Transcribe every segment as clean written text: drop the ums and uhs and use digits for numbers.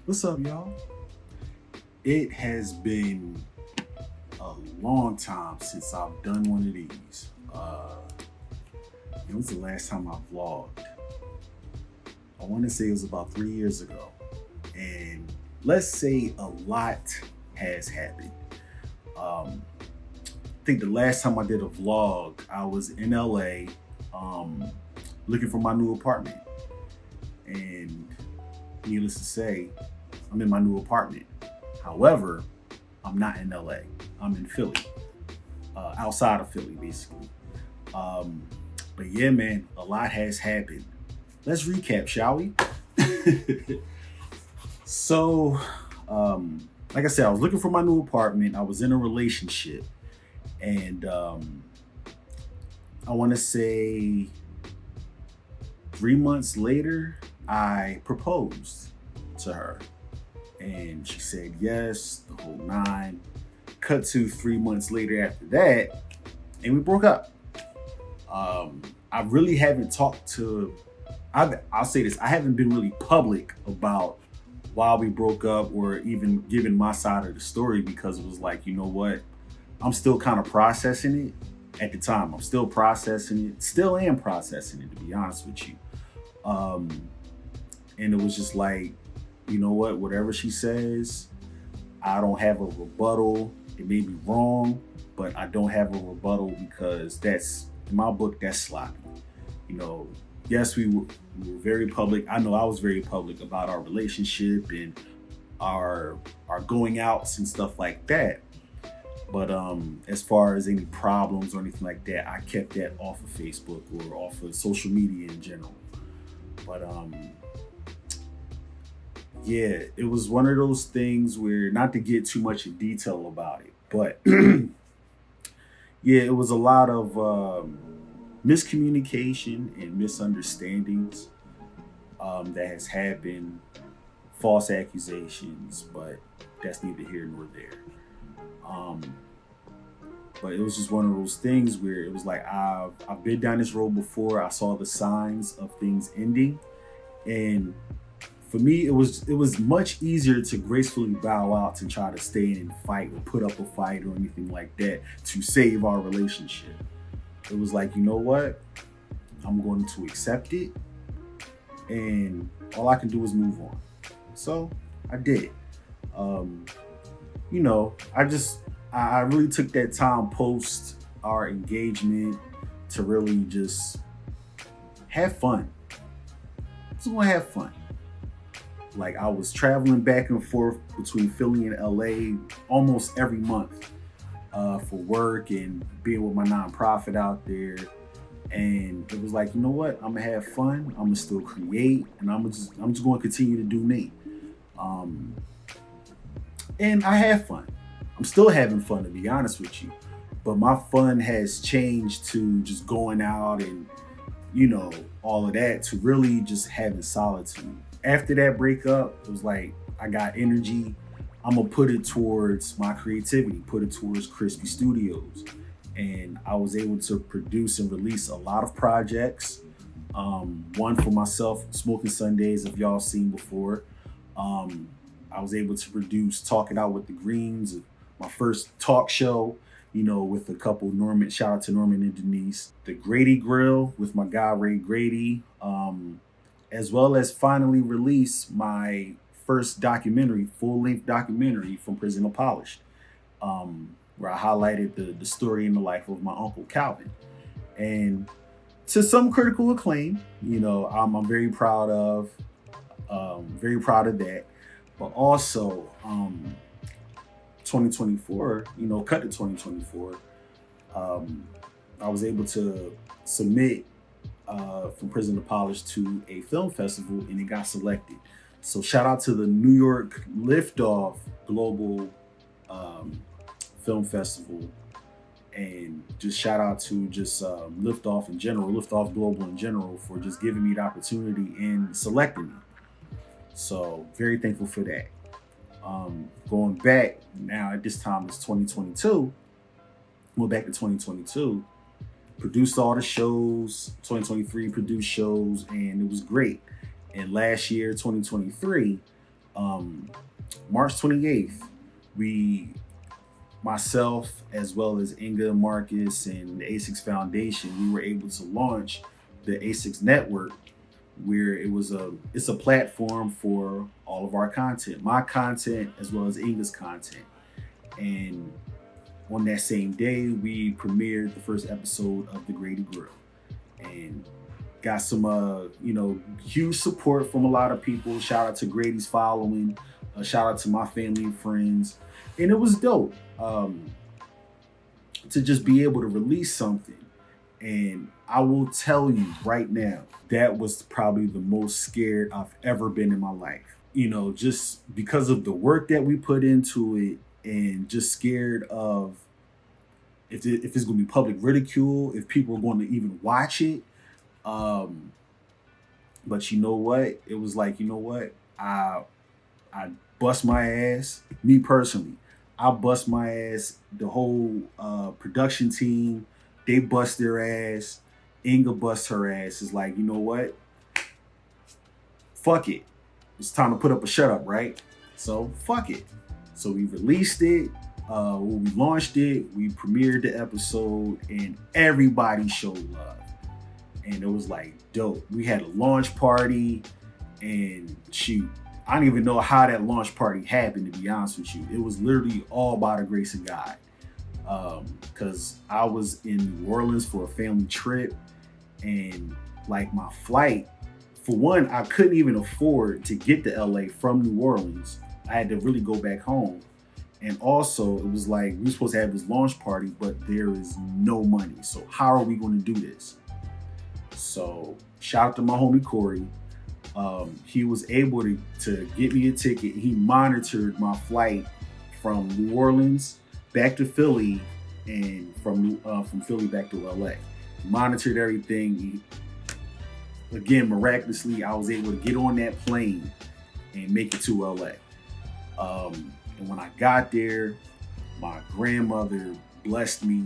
What's up, y'all? It has been a long time since I've done one of these. It was the last time I vlogged. I want to say it was about 3 years ago. And let's say a lot has happened. I think the last time I did a vlog, I was in LA um, looking for my new apartment. And needless to say, I'm in my new apartment. However, I'm not in LA. I'm in Philly, outside of Philly, basically. Um, but yeah, man, a lot has happened. Let's recap, shall we? so, like I said, I was looking for my new apartment. I was in a relationship, and I want to say 3 months later, I proposed to her, and she said yes, the whole nine. Cut to 3 months later after that, and we broke up. I really haven't talked to. I'll say this: I haven't been really public about why we broke up or even given my side of the story because it was like, you know what? I'm still kind of processing it at the time. I'm still processing it, still am processing it, to be honest with you. Um, and it was just like, you know what? Whatever she says, I don't have a rebuttal. It may be wrong, but I don't have a rebuttal because that's, in my book, that's sloppy. You know, yes, we were very public. I know I was very public about our relationship and our going outs and stuff like that. But as far as any problems or anything like that, I kept that off of Facebook or off of social media in general. But yeah, it was one of those things where, not to get too much in detail about it, but yeah, it was a lot of miscommunication and misunderstandings that has happened, false accusations, but that's neither here nor there. Um, but it was just one of those things where it was like I've been down this road before. I saw the signs of things ending, and for me, it was much easier to gracefully bow out and try to stay in and fight or put up a fight or anything like that to save our relationship. It was like, you know what? I'm going to accept it, and all I can do is move on. So I did. Um, I really took that time post our engagement to really just have fun. Just want to have fun. Like, I was traveling back and forth between Philly and LA almost every month for work and being with my nonprofit out there. And it was like, you know what? I'm gonna have fun. I'm gonna still create, and I'm just going to continue to do me. Um, and I have fun. I'm still having fun, to be honest with you. But my fun has changed to just going out and, all of that, to really just having solitude. After that breakup, it was like I got energy. I'm gonna put it towards my creativity, put it towards Crispy Studios. And I was able to produce and release a lot of projects. One for myself, Smoking Sundays, if y'all seen before. Um, I was able to produce Talk It Out with the Greens, my first talk show, with a couple Norman, shout out to Norman and Denise. The Grady Grill with my guy Ray Grady, as well as finally release my first documentary, full length documentary from Prison to Polished, where I highlighted the story and the life of my uncle Calvin. And to some critical acclaim, I'm very proud of that. But also, 2024, cut to 2024, um, I was able to submit from Prison to Polish to a film festival, and it got selected. So shout out to the New York Liftoff Global um, Film Festival, and just shout out to just Liftoff in general, Liftoff Global in general, for just giving me the opportunity and selecting me. So very thankful for that. Going back now, at this time it's 2022. Went back to 2022, produced all the shows. 2023 produced shows, and it was great. And last year, 2023, Um, March 28th, we, myself, as well as Inga and Marcus and the ASICS Foundation, we were able to launch the ASICS Network, where it's a platform for all of our content, my content as well as Inga's content. And on that same day, we premiered the first episode of The Grady Grill, and got some huge support from a lot of people. Shout out to Grady's following, shout out to my family and friends, and it was dope to just be able to release something. And I will tell you right now, that was probably the most scared I've ever been in my life. Just because of the work that we put into it, and just scared of if it's going to be public ridicule, if people are going to even watch it. But you know what? It was like, I bust my ass. Me personally, I bust my ass. The whole production team, they bust their ass. Inga bust her ass. It's like, you know what? Fuck it. It's time to put up a shut up, right? So fuck it. So we released it. When we launched it, we premiered the episode, and everybody showed love. And it was like dope. We had a launch party, and shoot, I don't even know how that launch party happened, to be honest with you. It was literally all by the grace of God. Because I was in New Orleans for a family trip, and like my flight, for one, I couldn't even afford to get to LA from New Orleans. I had to really go back home. And also, it was like, we were supposed to have this launch party, but there is no money. So how are we going to do this? So shout out to my homie Corey. He was able to get me a ticket. He monitored my flight from New Orleans back to Philly, and from Philly back to LA. Monitored everything. Again, miraculously, I was able to get on that plane and make it to LA. And when I got there, my grandmother blessed me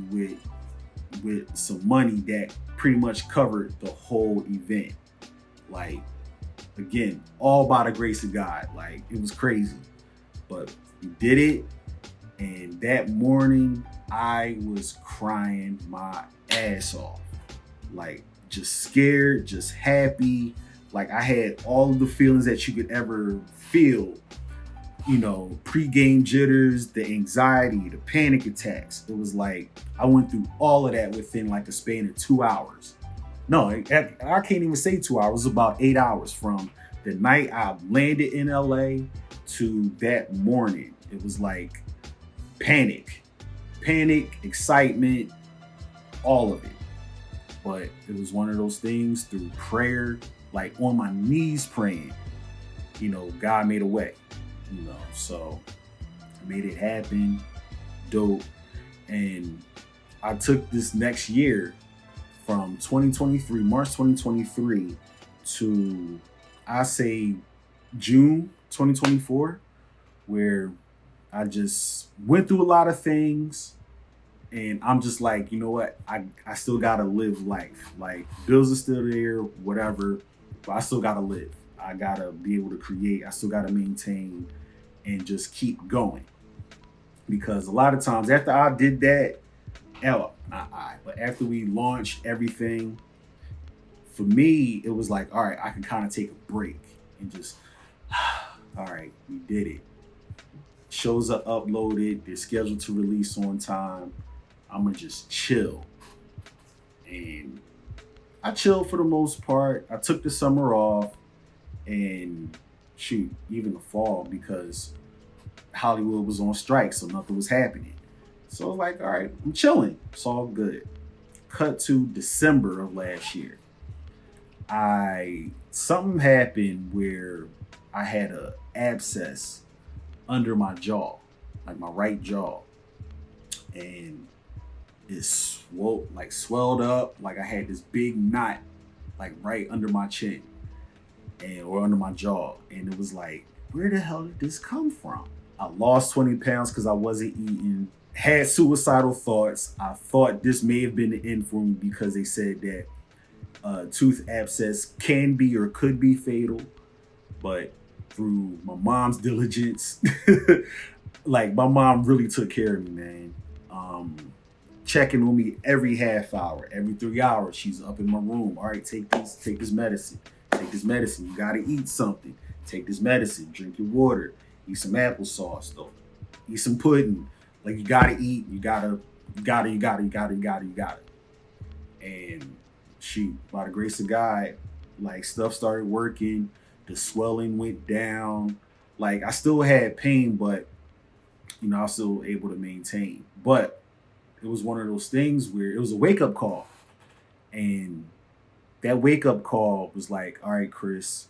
with some money that pretty much covered the whole event. Like, again, all by the grace of God. Like, it was crazy. But we did it. And that morning, I was crying my ass off. Like, just scared, just happy. Like, I had all of the feelings that you could ever feel. Pre-game jitters, the anxiety, the panic attacks. It was like, I went through all of that within like a span of 2 hours. No, I can't even say 2 hours. It was about 8 hours from the night I landed in LA to that morning. It was like panic, excitement, all of it. But it was one of those things through prayer, like on my knees praying, God made a way, so I made it happen. Dope. And I took this next year from 2023, March 2023 to, I say, June 2024, where I just went through a lot of things, and I'm just like, you know what? I still gotta live life. Like, bills are still there, whatever, but I still gotta live. I gotta be able to create. I still gotta maintain and just keep going. Because a lot of times after I did that, but after we launched everything, for me, it was like, all right, I can kind of take a break and just, all right, we did it. Shows are uploaded. They're scheduled to release on time. I'm going to just chill. And I chilled for the most part. I took the summer off, and shoot, even the fall, because Hollywood was on strike, so nothing was happening. So I was like, all right, I'm chilling. It's all good. Cut to December of last year. Something happened where I had an abscess under my jaw, like my right jaw. And it swelled up, like I had this big knot, like right under my chin or under my jaw. And it was like, where the hell did this come from? I lost 20 pounds because I wasn't eating, had suicidal thoughts. I thought this may have been the end for me because they said that tooth abscess can be or could be fatal. But through my mom's diligence. Like my mom really took care of me, man. Checking on me every half hour, every 3 hours. She's up in my room. All right, take this medicine. Take this medicine. You gotta eat something. Take this medicine. Drink your water. Eat some applesauce though. Eat some pudding. Like you gotta eat. You gotta. And shoot, by the grace of God, like stuff started working. The swelling went down. Like I still had pain, but I was still able to maintain. But it was one of those things where it was a wake up call. And that wake up call was like, all right, Chris,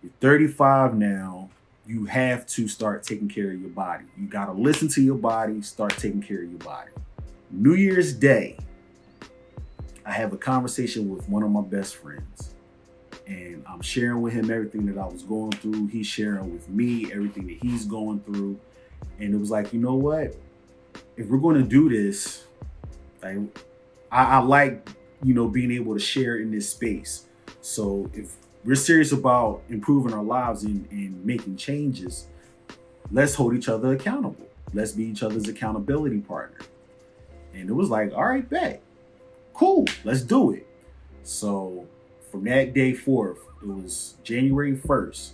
you're 35 now. You have to start taking care of your body. You got to listen to your body, start taking care of your body. New Year's Day, I have a conversation with one of my best friends. And I'm sharing with him everything that I was going through. He's sharing with me everything that he's going through. And it was like, you know what? If we're going to do this, like, I like, being able to share in this space. So if we're serious about improving our lives and making changes, let's hold each other accountable. Let's be each other's accountability partner. And it was like, all right, bet. Cool, let's do it. So from that day forth, it was January 1st.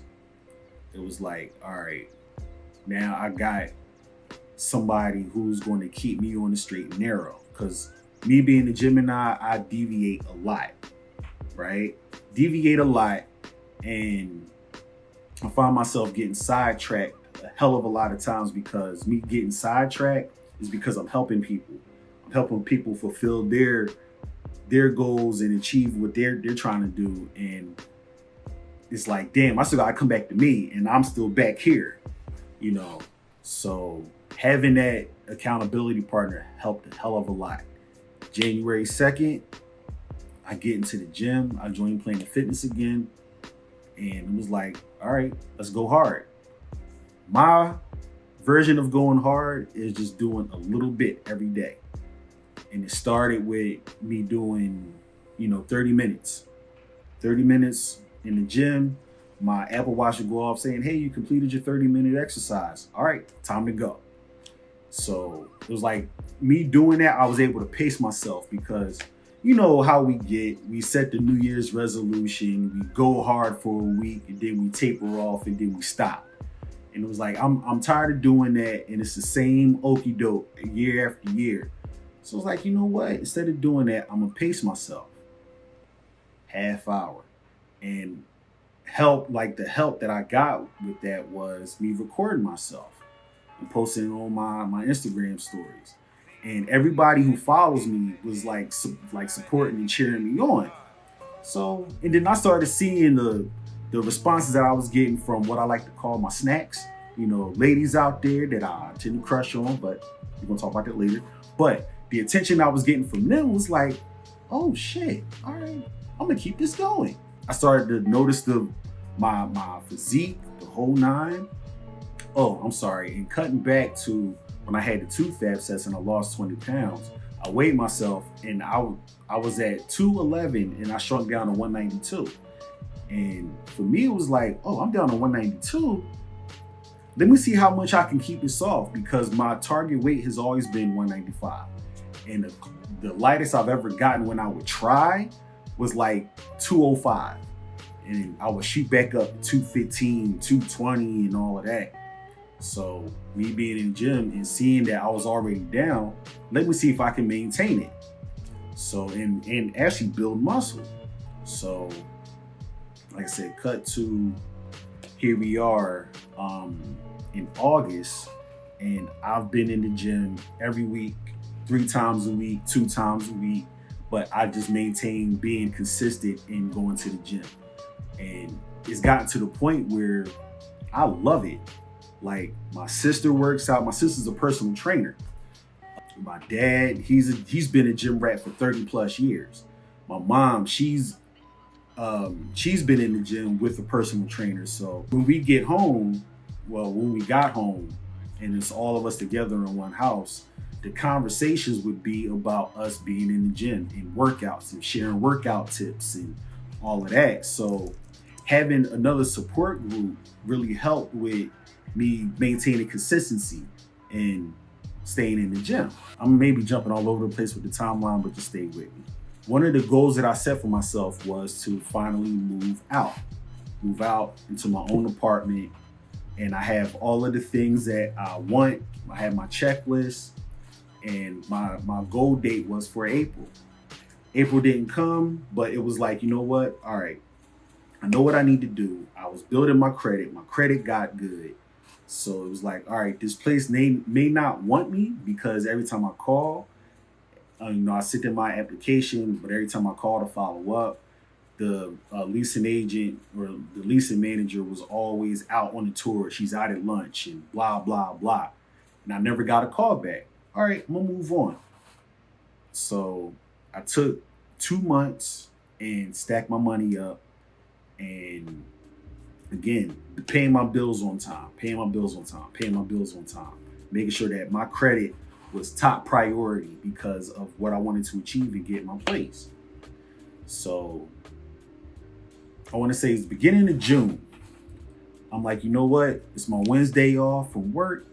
It was like, all right, now I got somebody who's going to keep me on the straight and narrow. Because me being a Gemini, I deviate a lot, right? Deviate a lot, and I find myself getting sidetracked a hell of a lot of times, because me getting sidetracked is because I'm helping people. I'm helping people fulfill their goals and achieve what they're trying to do. And it's like, damn, I still gotta come back to me, and I'm still back here, So having that accountability partner helped a hell of a lot. January 2nd, I get into the gym. I joined Planet Fitness again. And it was like, all right, let's go hard. My version of going hard is just doing a little bit every day. And it started with me doing, 30 minutes. 30 minutes in the gym. My Apple Watch would go off saying, hey, you completed your 30-minute exercise. All right, time to go. So it was like me doing that, I was able to pace myself, because you know how we set the New Year's resolution, we go hard for a week, and then we taper off, and then we stop. And it was like, I'm tired of doing that, and it's the same okie doke year after year. So I was like, you know what? Instead of doing that, I'm gonna pace myself. Half hour. And the help that I got with that was me recording myself and posting on my Instagram stories. And everybody who follows me was like supporting and cheering me on. So, and then I started seeing the responses that I was getting from what I like to call my snacks. Ladies out there that I tend to crush on, but we're gonna talk about that later. But the attention I was getting from them was like, oh shit, all right, I'm gonna keep this going. I started to notice my physique, the whole nine. Oh, I'm sorry. And cutting back to when I had the tooth abscess and I lost 20 pounds, I weighed myself, and I was at 211 and I shrunk down to 192. And for me, it was like, oh, I'm down to 192. Let me see how much I can keep this off, because my target weight has always been 195. And the lightest I've ever gotten when I would try was like 205. And I would shoot back up 215, 220 and all of that. So me being in the gym and seeing that I was already down, let me see if I can maintain it. So, and actually build muscle. So, like I said, cut to here we are in August, and I've been in the gym every week, 3 times a week, 2 times a week, but I just maintain being consistent in going to the gym. And it's gotten to the point where I love it. Like, my sister works out. My sister's a personal trainer. My dad, he's been a gym rat for 30 plus years. My mom, she's been in the gym with a personal trainer. So when we got home and it's all of us together in one house, the conversations would be about us being in the gym and workouts and sharing workout tips and all of that. So having another support group really helped with me maintaining consistency and staying in the gym. I'm maybe jumping all over the place with the timeline, but just stay with me. One of the goals that I set for myself was to finally move out into my own apartment. And I have all of the things that I want. I have my checklist, and my goal date was for April. April didn't come, but it was like, you know what? All right, I know what I need to do. I was building my credit. My credit got good. So it was like, all right, this place may not want me because every time I call, I sent in my application, but every time I call to follow up, the leasing agent or the leasing manager was always out on the tour. She's out at lunch and blah, blah, blah. And I never got a call back. All right, I'm going to move on. So I took 2 months and stacked my money up. And again, paying my bills on time, making sure that my credit was top priority because of what I wanted to achieve and get my place. So I want to say it's the beginning of June. I'm like, you know what? It's my Wednesday off from work.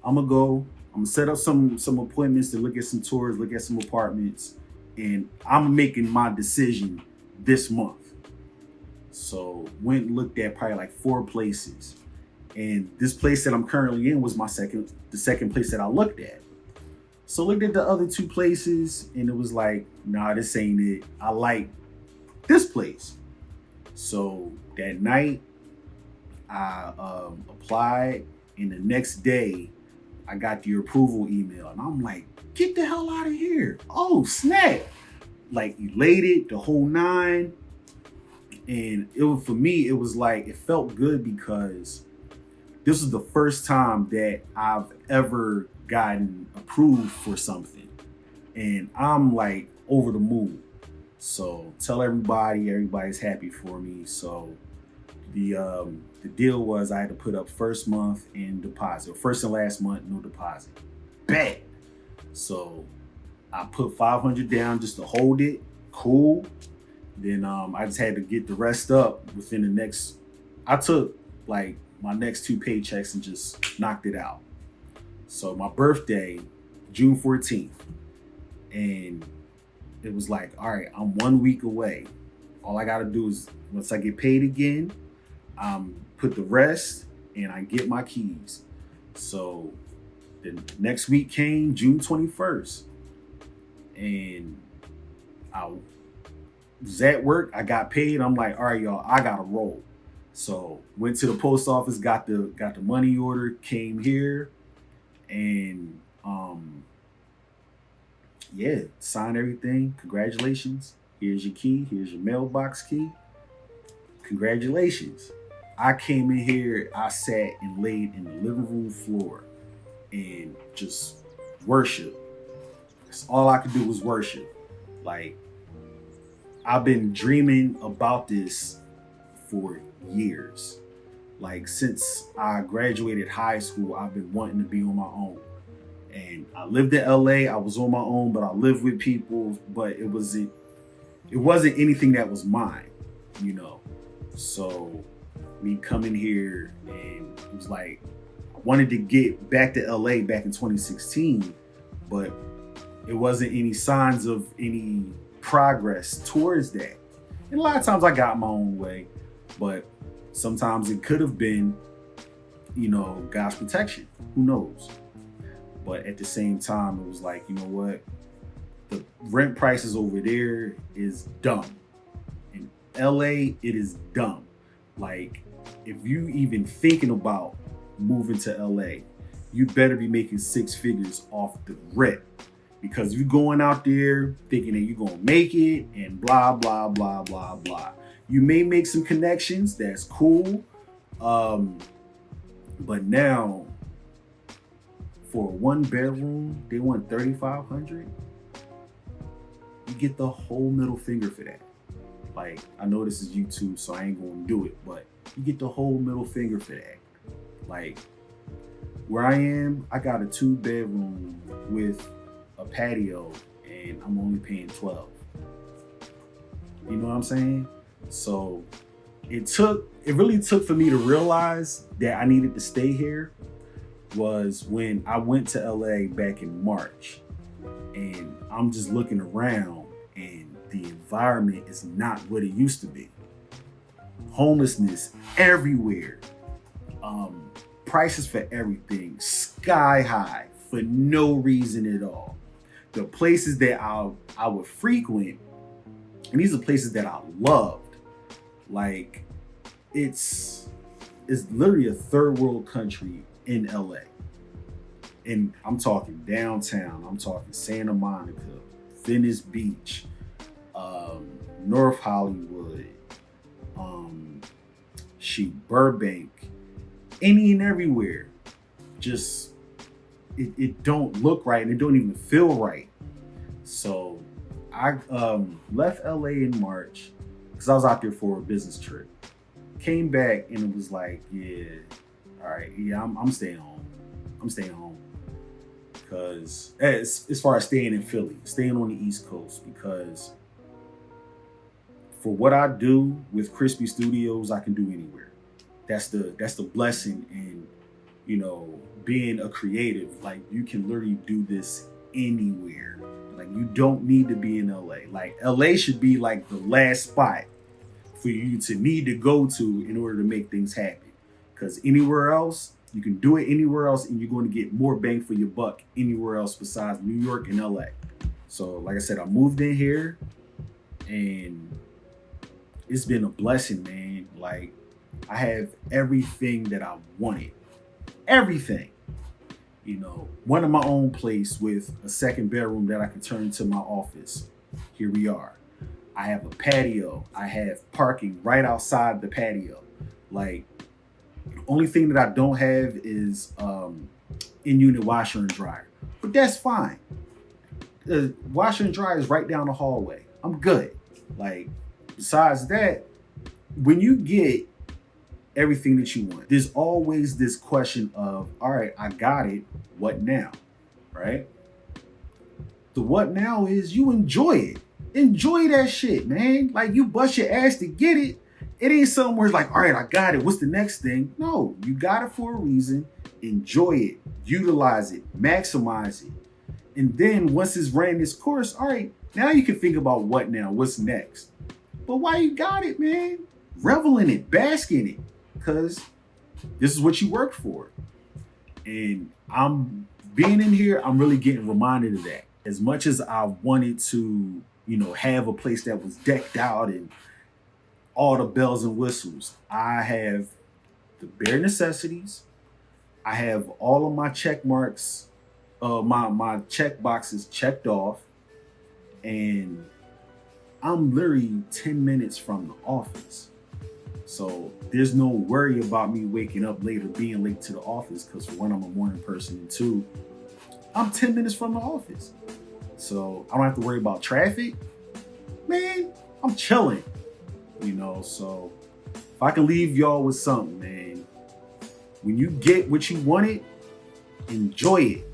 I'm gonna set up some appointments to look at some tours, look at some apartments, and I'm making my decision this month. So went and looked at probably like 4 places. And this place that I'm currently in was the second place that I looked at. So looked at the other 2 places and it was like, nah, this ain't it. I like this place. So that night I applied, and the next day I got the approval email, and I'm like, get the hell out of here. Oh, snap. Like elated, the whole 9. And for me, it was like, it felt good because this was the first time that I've ever gotten approved for something. And I'm like over the moon. So tell everybody's happy for me. So the deal was I had to put up first month and deposit, or first and last month, no deposit. Bet. So I put $500 down just to hold it. Cool. Then I just had to get the rest up within the next. I took like my next 2 paychecks and just knocked it out. So my birthday, June 14th, and it was like, all right, I'm 1 week away. All I gotta do is once I get paid again, put the rest and I get my keys. So the next week came, June 21st, and I was at work. I got paid. I'm like, all right, y'all, I gotta roll. So went to the post office, got the money order, came here, and signed everything. Congratulations. Here's your key. Here's your mailbox key. Congratulations. I came in here, I sat and laid in the living room floor and just worship. That's all I could do was worship. Like, I've been dreaming about this for years. Like, since I graduated high school, I've been wanting to be on my own. And I lived in LA. I was on my own, but I lived with people, but it wasn't anything that was mine, So me coming here, and it was like, I wanted to get back to LA back in 2016, but it wasn't any signs of any progress towards that. And a lot of times I got my own way, but sometimes it could have been, God's protection. Who knows? But at the same time, it was like, you know what? The rent prices over there is dumb. In LA, it is dumb. Like, if you even thinking about moving to LA, you better be making 6 figures off the rent. Because you're going out there thinking that you're going to make it and blah, blah, blah, blah, blah. You may make some connections. That's cool. But now, for a 1-bedroom, they want $3,500. You get the whole middle finger for that. Like, I know this is YouTube, so I ain't going to do it, but you get the whole middle finger for that. Like, where I am, I got a 2-bedroom with a patio, and I'm only paying $12. You know what I'm saying? So It really took for me to realize that I needed to stay here was when I went to LA back in March, and I'm just looking around and the environment is not what it used to be. Homelessness everywhere. Prices for everything sky high for no reason at all. The places that I would frequent, and these are places that I loved. Like it's literally a third world country in LA. And I'm talking downtown, I'm talking Santa Monica, Venice Beach, North Hollywood, Burbank, any and everywhere. Just it don't look right and it don't even feel right. So I left LA in March because I was out there for a business trip. Came back and it was like, yeah, all right, yeah, I'm staying home. I'm staying home because as far as staying in Philly, staying on the East Coast, because for what I do with Crispy Studios, I can do anywhere. That's the blessing in, being a creative. Like, you can literally do this anywhere. Like, you don't need to be in LA. Like, LA should be like the last spot for you to need to go to in order to make things happen. Because anywhere else, you can do it anywhere else, and you're going to get more bang for your buck anywhere else besides New York and LA. So, like I said, I moved in here, and it's been a blessing, man. Like, I have everything that I wanted. Everything. One my own place with a second bedroom that I can turn into my office. Here we are. I have a patio. I have parking right outside the patio. Like, the only thing that I don't have is in-unit washer and dryer. But that's fine. The washer and dryer is right down the hallway. I'm good. Like, besides that, when you get everything that you want, there's always this question of, all right, I got it, what now? Right? The what now is you enjoy it. Enjoy that shit, man. Like, you bust your ass to get it. It ain't something where it's like, all right, I got it. What's the next thing? No, you got it for a reason. Enjoy it. Utilize it. Maximize it. And then once it's ran its course, all right, now you can think about what now? What's next? But why you got it, man? Revel in it. Bask in it. Because this is what you worked for. And I'm being in here, I'm really getting reminded of that. As much as I wanted to, have a place that was decked out and all the bells and whistles, I have the bare necessities. I have all of my check marks, my check boxes checked off, and I'm literally 10 minutes from the office. So there's no worry about me waking up late or being late to the office, because for one, I'm a morning person, and two, I'm 10 minutes from the office. So I don't have to worry about traffic. Man, I'm chilling. So if I can leave y'all with something, man, when you get what you wanted, enjoy it.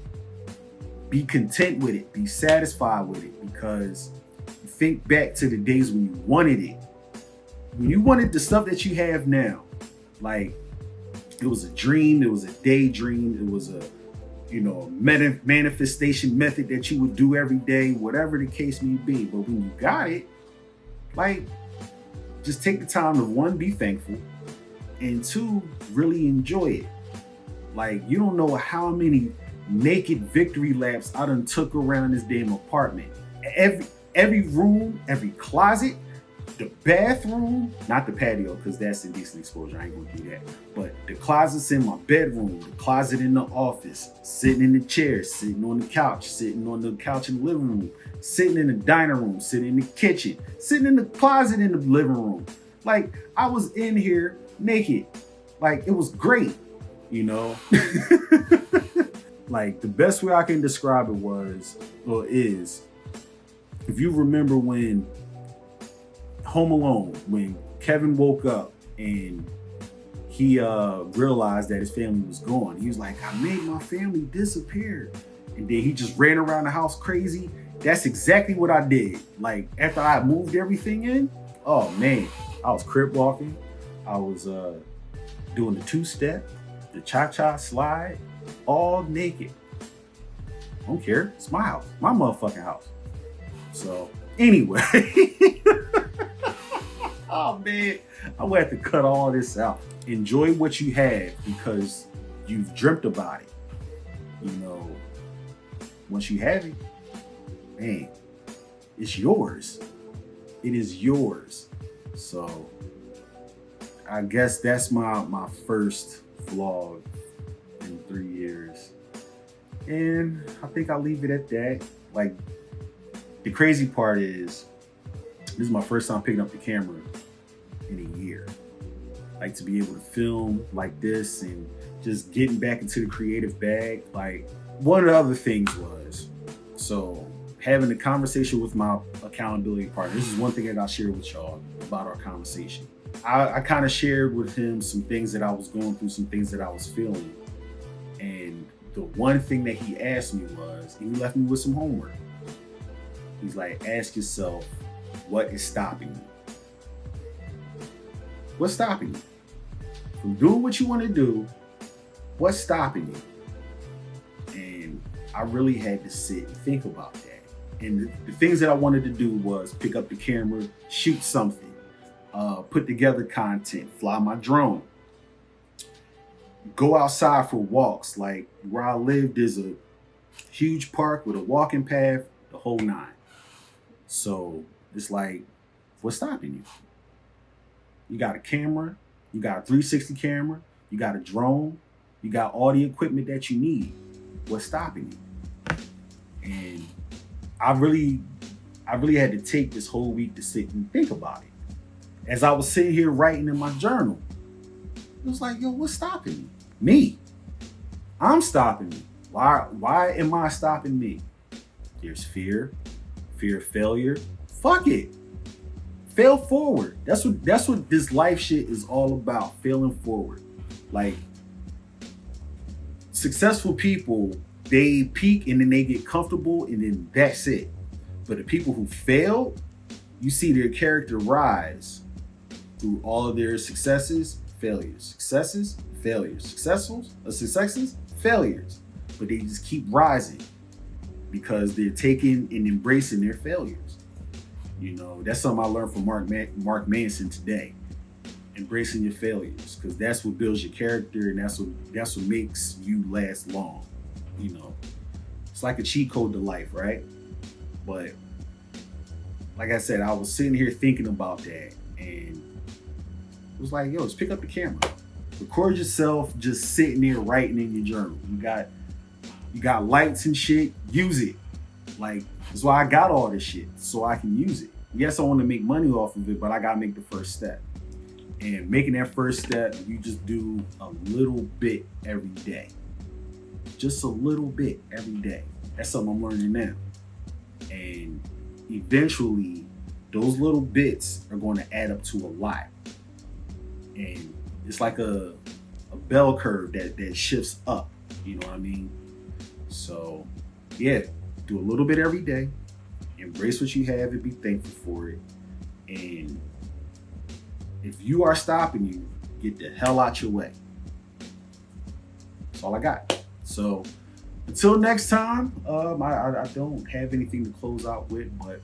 Be content with it. Be satisfied with it, because you think back to the days when you wanted it. When you wanted the stuff that you have now, like, it was a dream, it was a daydream, it was a, manifestation method that you would do every day, whatever the case may be. But when you got it, like, just take the time to, one, be thankful, and two, really enjoy it. Like, you don't know how many naked victory laps I done took around this damn apartment. Every room, every closet, the bathroom, not the patio, because that's indecent exposure, I ain't gonna do that. But the closets in my bedroom, the closet in the office, sitting in the chair, sitting on the couch, sitting on the couch in the living room, sitting in the dining room, sitting in the kitchen, sitting in the closet in the living room. Like, I was in here naked. Like, it was great, Like, the best way I can describe it is, if you remember when Home Alone, when Kevin woke up and he realized that his family was gone, he was like, I made my family disappear. And then he just ran around the house crazy. That's exactly what I did. Like, after I moved everything in, oh man, I was crib walking, I was doing the two-step, the cha-cha slide, all naked. I don't care. It's my house, my motherfucking house. So anyway, oh man, I'm gonna have to cut all this out. Enjoy what you have because you've dreamt about it. You know, once you have it, man, it's yours. It is yours. So I guess that's my first vlog in 3 years. And I think I'll leave it at that. Like, the crazy part is, this is my first time picking up the camera in a year. Like, to be able to film like this and just getting back into the creative bag. Like, one of the other things was, so having a conversation with my accountability partner. This is one thing that I shared with y'all about our conversation. I kind of shared with him some things that I was going through, some things that I was feeling. And the one thing that he asked me was, and he left me with some homework. He's like, ask yourself, what is stopping you? What's stopping you? From doing what you want to do, what's stopping you? And I really had to sit and think about that. And the things that I wanted to do was pick up the camera, shoot something, put together content, fly my drone, go outside for walks. Like where I live, there's a huge park with a walking path, the whole nine. So it's like, what's stopping you? You got a camera, you got a 360 camera, you got a drone, you got all the equipment that you need. What's stopping you? And I really had to take this whole week to sit and think about it. As I was sitting here writing in my journal, it was like, yo, what's stopping me? Me. I'm stopping me. Why am I stopping me? There's fear of failure. Fuck it. Fail forward. That's what this life shit is all about. Failing forward. Like, successful people, they peak and then they get comfortable and then that's it. But the people who fail, you see their character rise through all of their successes, failures, successes, failures, successes, failures. But they just keep rising because they're taking and embracing their failures. You know, that's something I learned from Mark Manson today. Embracing your failures, because that's what builds your character and that's what makes you last long. You know, it's like a cheat code to life, right? But like I said, I was sitting here thinking about that and it was like, yo, let's pick up the camera. Record yourself just sitting there writing in your journal. You got lights and shit, use it. Like, that's why I got all this shit, so I can use it. Yes, I want to make money off of it, but I gotta make the first step. And making that first step, you just do a little bit every day. Just a little bit every day. That's something I'm learning now. And eventually, those little bits are going to add up to a lot. And it's like a bell curve that shifts up. You know what I mean? So, yeah, do a little bit every day. Embrace what you have and be thankful for it. And if you are stopping you, get the hell out your way. That's all I got. So until next time, I don't have anything to close out with, but